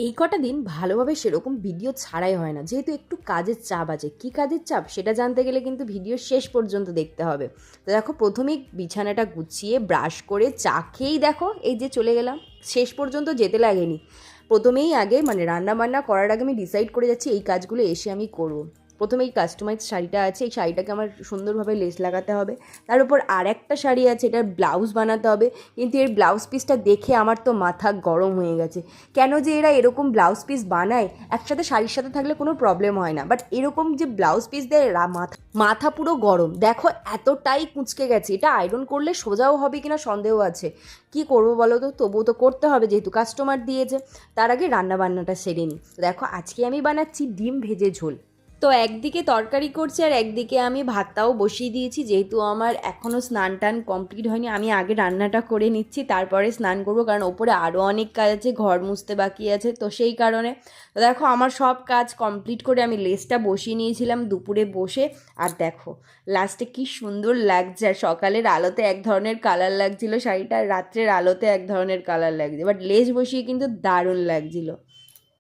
এই কটা দিন ভালোভাবে সেরকম ভিডিও ছাড়াই হয় না, যেহেতু একটু কাজের চাপ আছে। কী কাজের চাপ সেটা জানতে গেলে কিন্তু ভিডিও শেষ পর্যন্ত দেখতে হবে। তো দেখো, প্রথমেই বিছানাটা গুছিয়ে ব্রাশ করে চা খেয়েই দেখো এই যে চলে গেলাম। শেষ পর্যন্ত যেতে লাগেনি। প্রথমেই আগে মানে রান্না বান্না করার আগে আমি ডিসাইড করে যাচ্ছি এই কাজগুলো এসে আমি করব। প্রথমে এই কাস্টমাইজ শাড়িটা আছে, এই শাড়িটাকে আমার সুন্দরভাবে লেস লাগাতে হবে। তার উপর আর একটা শাড়ি আছে, এটার ব্লাউজ বানাতে হবে। কিন্তু এর ব্লাউজ পিসটা দেখে আমার তো মাথা গরম হয়ে গেছে। কেন যে এরা এরকম ব্লাউজ পিস বানায়, একসাথে শাড়ির সাথে থাকলে কোনো প্রবলেম হয় না, বাট এরকম যে ব্লাউজ পিস দেয় মাথা মাথা পুরো গরম। দেখো এতটাই কুঁচকে গেছে, এটা আয়রন করলে সোজাও হবে কিনা সন্দেহ আছে। কি করবো বলো তো, তবুও তো করতে হবে যেহেতু কাস্টমার দিয়েছে। তার আগে রান্না বান্নাটা সেরে নিই। দেখো আজকে আমি বানাচ্ছি ডিম ভেজে ঝোল। তো একদিকে তরকারি করছি আর একদিকে আমি ভাতটাও বসিয়ে দিয়েছি, যেহেতু আমার এখনও স্নান টান কমপ্লিট হয়নি। আমি আগে রান্নাটা করে নিচ্ছি, তারপরে স্নান করবো, কারণ ওপরে আরও অনেক কাজ আছে, ঘর মুছতে বাকি আছে, তো সেই কারণে। তো দেখো আমার সব কাজ কমপ্লিট করে আমি লেসটা বসিয়ে নিয়েছিলাম দুপুরে বসে। আর দেখো লাস্টে কি সুন্দর লাগছে। আর সকালের আলোতে এক ধরনের কালার লাগছিল শাড়িটা, আর রাত্রের আলোতে এক ধরনের কালার লাগছে, বাট লেস বসিয়ে কিন্তু দারুণ লাগছিল।